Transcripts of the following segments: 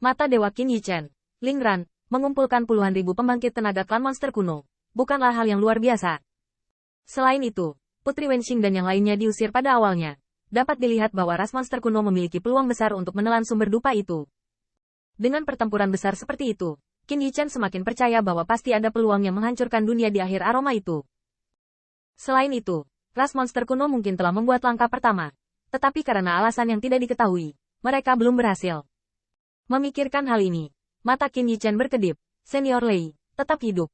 Mata Dewa Qin Yichen, Ling Ran, mengumpulkan puluhan ribu pembangkit tenaga klan monster kuno, bukanlah hal yang luar biasa. Selain itu, Putri Wenxing dan yang lainnya diusir pada awalnya. Dapat dilihat bahwa ras monster kuno memiliki peluang besar untuk menelan sumber dupa itu. Dengan pertempuran besar seperti itu, Qin Yichen semakin percaya bahwa pasti ada peluang yang menghancurkan dunia di akhir aroma itu. Selain itu, ras monster kuno mungkin telah membuat langkah pertama, tetapi karena alasan yang tidak diketahui, mereka belum berhasil. Memikirkan hal ini, mata Qin Yichen berkedip. Senior Lei, tetap hidup.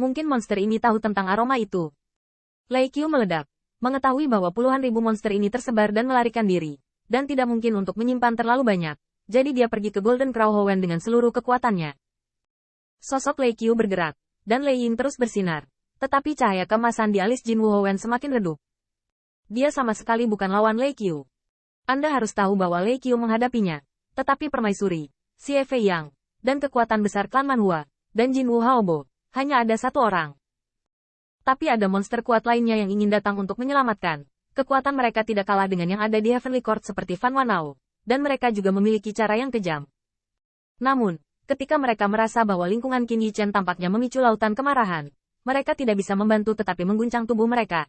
Mungkin monster ini tahu tentang aroma itu. Lei Qiu meledak, mengetahui bahwa puluhan ribu monster ini tersebar dan melarikan diri, dan tidak mungkin untuk menyimpan terlalu banyak, jadi dia pergi ke Golden Crow Hoenn dengan seluruh kekuatannya. Sosok Lei Qiu bergerak, dan Lei Ying terus bersinar, tetapi cahaya kemasan di alis Jinwu Hoenn semakin redup. Dia sama sekali bukan lawan Lei Qiu. Anda harus tahu bahwa Lei Qiu menghadapinya, tetapi permaisuri, Xie Fei Yang, dan kekuatan besar klan Manhua, dan Jinwu Haobo, hanya ada satu orang. Tapi ada monster kuat lainnya yang ingin datang untuk menyelamatkan. Kekuatan mereka tidak kalah dengan yang ada di Heavenly Court seperti Fan Wanao, dan mereka juga memiliki cara yang kejam. Namun, ketika mereka merasa bahwa lingkungan Qin Yichen tampaknya memicu lautan kemarahan, mereka tidak bisa membantu tetapi mengguncang tubuh mereka.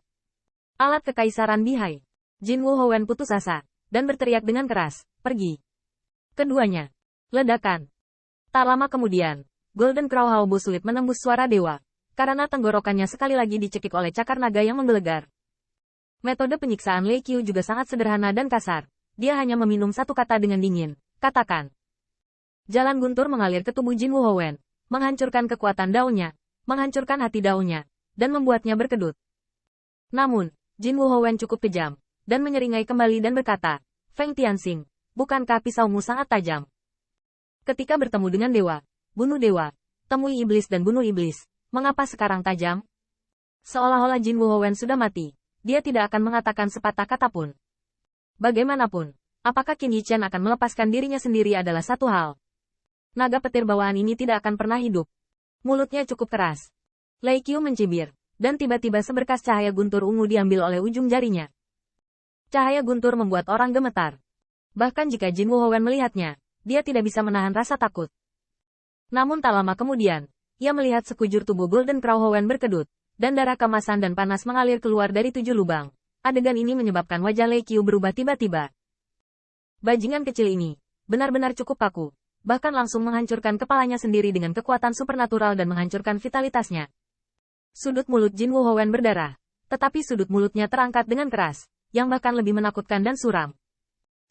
Alat Kekaisaran Bihai. Jinwu Hoenn putus asa, dan berteriak dengan keras, pergi. Keduanya. Ledakan. Tak lama kemudian, Golden Crow Haobo sulit menembus suara dewa, karena tenggorokannya sekali lagi dicekik oleh cakar naga yang menggelegar. Metode penyiksaan Lei Qiu juga sangat sederhana dan kasar. Dia hanya meminum satu kata dengan dingin, katakan. Jalan guntur mengalir ke tubuh Jinwu Hoenn, menghancurkan kekuatan daunnya, menghancurkan hati daunnya, dan membuatnya berkedut. Namun, Jinwu Hoenn cukup kejam, dan menyeringai kembali dan berkata, Feng Tianxing, bukankah pisaumu sangat tajam? Ketika bertemu dengan dewa, bunuh dewa, temui iblis dan bunuh iblis. Mengapa sekarang tajam? Seolah-olah Jinwu Hoenn sudah mati. Dia tidak akan mengatakan sepatah kata pun. Bagaimanapun, apakah Qin Yichen akan melepaskan dirinya sendiri adalah satu hal. Naga petir bawaan ini tidak akan pernah hidup. Mulutnya cukup keras. Lei Qiu mencibir, dan tiba-tiba seberkas cahaya guntur ungu diambil oleh ujung jarinya. Cahaya guntur membuat orang gemetar. Bahkan jika Jinwu Hoenn melihatnya, dia tidak bisa menahan rasa takut. Namun tak lama kemudian, ia melihat sekujur tubuh Golden Crow Hoenn berkedut, dan darah kemasan dan panas mengalir keluar dari 7 lubang. Adegan ini menyebabkan wajah Lei Qiu berubah tiba-tiba. Bajingan kecil ini, benar-benar cukup kaku, bahkan langsung menghancurkan kepalanya sendiri dengan kekuatan supernatural dan menghancurkan vitalitasnya. Sudut mulut Jinwu Hoenn berdarah, tetapi sudut mulutnya terangkat dengan keras, yang bahkan lebih menakutkan dan suram.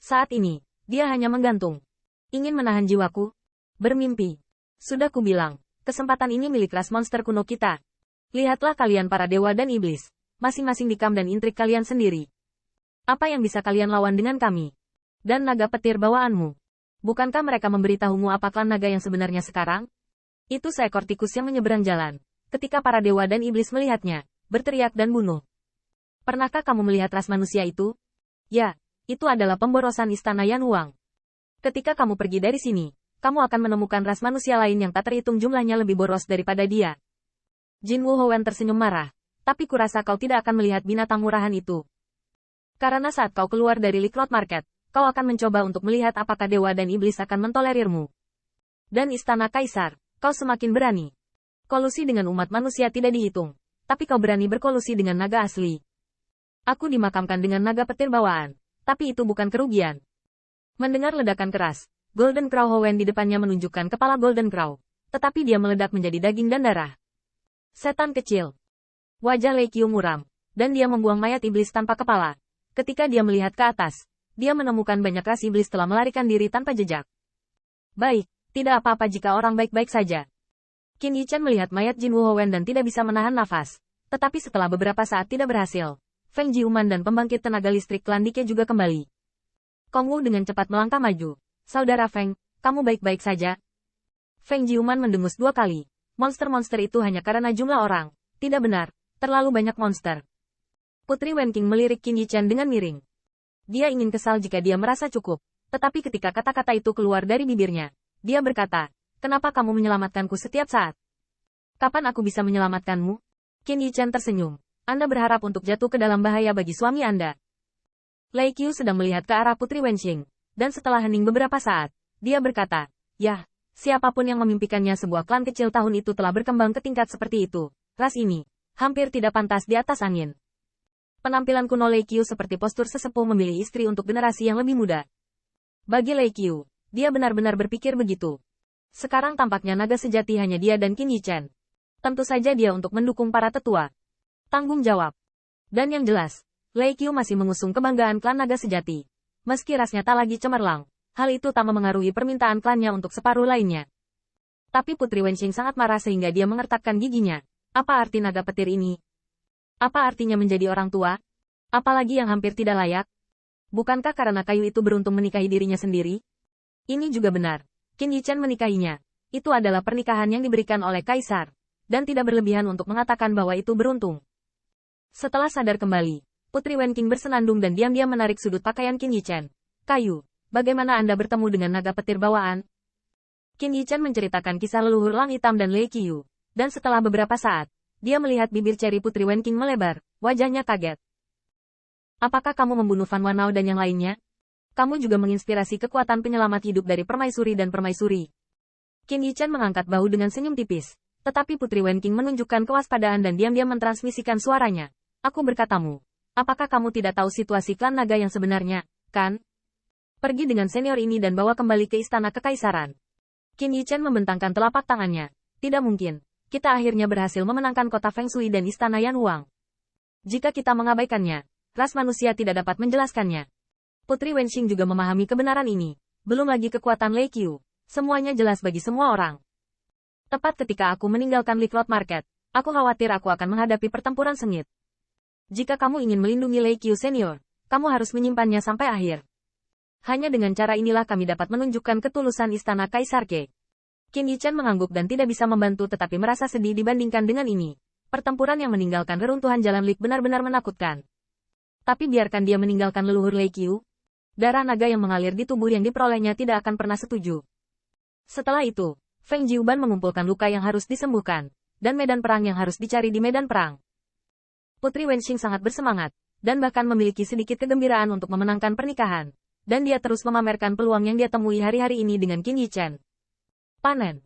Saat ini, dia hanya menggantung. Ingin menahan jiwaku? Bermimpi. Sudah kubilang. Kesempatan ini milik ras monster kuno kita. Lihatlah kalian para dewa dan iblis, masing-masing dikam dan intrik kalian sendiri. Apa yang bisa kalian lawan dengan kami? Dan naga petir bawaanmu. Bukankah mereka memberitahumu apa klan naga yang sebenarnya sekarang? Itu seekor tikus yang menyeberang jalan. Ketika para dewa dan iblis melihatnya, berteriak dan bunuh. Pernahkah kamu melihat ras manusia itu? Ya, itu adalah pemborosan istana Yan Huang. Ketika kamu pergi dari sini, kamu akan menemukan ras manusia lain yang tak terhitung jumlahnya lebih boros daripada dia. Jinwu Hoenn tersenyum marah, tapi kurasa kau tidak akan melihat binatang murahan itu. Karena saat kau keluar dari Liklot Market, kau akan mencoba untuk melihat apakah dewa dan iblis akan mentolerirmu. Dan istana kaisar, kau semakin berani. Kolusi dengan umat manusia tidak dihitung, tapi kau berani berkolusi dengan naga asli. Aku dimakamkan dengan naga petir bawaan, tapi itu bukan kerugian. Mendengar ledakan keras, Golden Crow Hoenn di depannya menunjukkan kepala Golden Crow, tetapi dia meledak menjadi daging dan darah. Setan kecil. Wajah Lei Qiu muram, dan dia membuang mayat iblis tanpa kepala. Ketika dia melihat ke atas, dia menemukan banyak ras iblis telah melarikan diri tanpa jejak. Baik, tidak apa-apa jika orang baik-baik saja. Qin Yichen melihat mayat Jinwu Hoenn dan tidak bisa menahan nafas. Tetapi setelah beberapa saat tidak berhasil, Feng Jiuman dan pembangkit tenaga listrik klan Dike juga kembali. Kong Wu dengan cepat melangkah maju. Saudara Feng, kamu baik-baik saja? Feng Jiuman mendengus 2 kali. Monster-monster itu hanya karena jumlah orang. Tidak benar, terlalu banyak monster. Putri Wenqing melirik Qin Yichen dengan miring. Dia ingin kesal jika dia merasa cukup. Tetapi ketika kata-kata itu keluar dari bibirnya, dia berkata, kenapa kamu menyelamatkanku setiap saat? Kapan aku bisa menyelamatkanmu? Qin Yichen tersenyum. Anda berharap untuk jatuh ke dalam bahaya bagi suami Anda. Lei Qiu sedang melihat ke arah Putri Wenqing. Dan setelah hening beberapa saat, dia berkata, Yah, siapapun yang memimpikannya sebuah klan kecil tahun itu telah berkembang ke tingkat seperti itu. Ras ini, hampir tidak pantas di atas angin. Penampilan kuno Lei Qiu seperti postur sesepuh memilih istri untuk generasi yang lebih muda. Bagi Lei Qiu, dia benar-benar berpikir begitu. Sekarang tampaknya naga sejati hanya dia dan Qin Yichen. Tentu saja dia untuk mendukung para tetua. Tanggung jawab. Dan yang jelas, Lei Qiu masih mengusung kebanggaan klan naga sejati. Meski rasnya tak lagi cemerlang, hal itu tak memengaruhi permintaan klannya untuk separuh lainnya. Tapi Putri Wenxing sangat marah sehingga dia mengertakkan giginya. Apa arti naga petir ini? Apa artinya menjadi orang tua? Apalagi yang hampir tidak layak? Bukankah karena kayu itu beruntung menikahi dirinya sendiri? Ini juga benar. Qin Yichen menikahinya. Itu adalah pernikahan yang diberikan oleh Kaisar. Dan tidak berlebihan untuk mengatakan bahwa itu beruntung. Setelah sadar kembali, Putri Wenqing bersenandung dan diam-diam menarik sudut pakaian Qin Yichen. Kayu, bagaimana Anda bertemu dengan naga petir bawaan? Qin Yichen menceritakan kisah leluhur Lang Hitam dan Lei Qiu. Dan setelah beberapa saat, dia melihat bibir ceri Putri Wenqing melebar, wajahnya kaget. Apakah kamu membunuh Fan Wanao dan yang lainnya? Kamu juga menginspirasi kekuatan penyelamat hidup dari permaisuri dan permaisuri. Qin Yichen mengangkat bahu dengan senyum tipis, tetapi Putri Wenqing menunjukkan kewaspadaan dan diam-diam mentransmisikan suaranya. Aku berkatamu, apakah kamu tidak tahu situasi klan naga yang sebenarnya, kan? Pergi dengan senior ini dan bawa kembali ke istana kekaisaran. Qin Yichen membentangkan telapak tangannya. Tidak mungkin. Kita akhirnya berhasil memenangkan kota Feng Shui dan istana Yan Huang. Jika kita mengabaikannya, ras manusia tidak dapat menjelaskannya. Putri Wenxing juga memahami kebenaran ini. Belum lagi kekuatan Lei Qiu. Semuanya jelas bagi semua orang. Tepat ketika aku meninggalkan Liquid Market, aku khawatir aku akan menghadapi pertempuran sengit. Jika kamu ingin melindungi Lei Qiu senior, kamu harus menyimpannya sampai akhir. Hanya dengan cara inilah kami dapat menunjukkan ketulusan istana Kaisar Ke. Qin Yichen mengangguk dan tidak bisa membantu tetapi merasa sedih dibandingkan dengan ini. Pertempuran yang meninggalkan reruntuhan jalan Lik benar-benar menakutkan. Tapi biarkan dia meninggalkan leluhur Lei Qiu. Darah naga yang mengalir di tubuh yang diperolehnya tidak akan pernah setuju. Setelah itu, Feng Jiuban mengumpulkan luka yang harus disembuhkan, dan medan perang yang harus dicari di medan perang. Putri Wenxing sangat bersemangat, dan bahkan memiliki sedikit kegembiraan untuk memenangkan pernikahan. Dan dia terus memamerkan peluang yang dia temui hari-hari ini dengan Qin Yichen. Panen.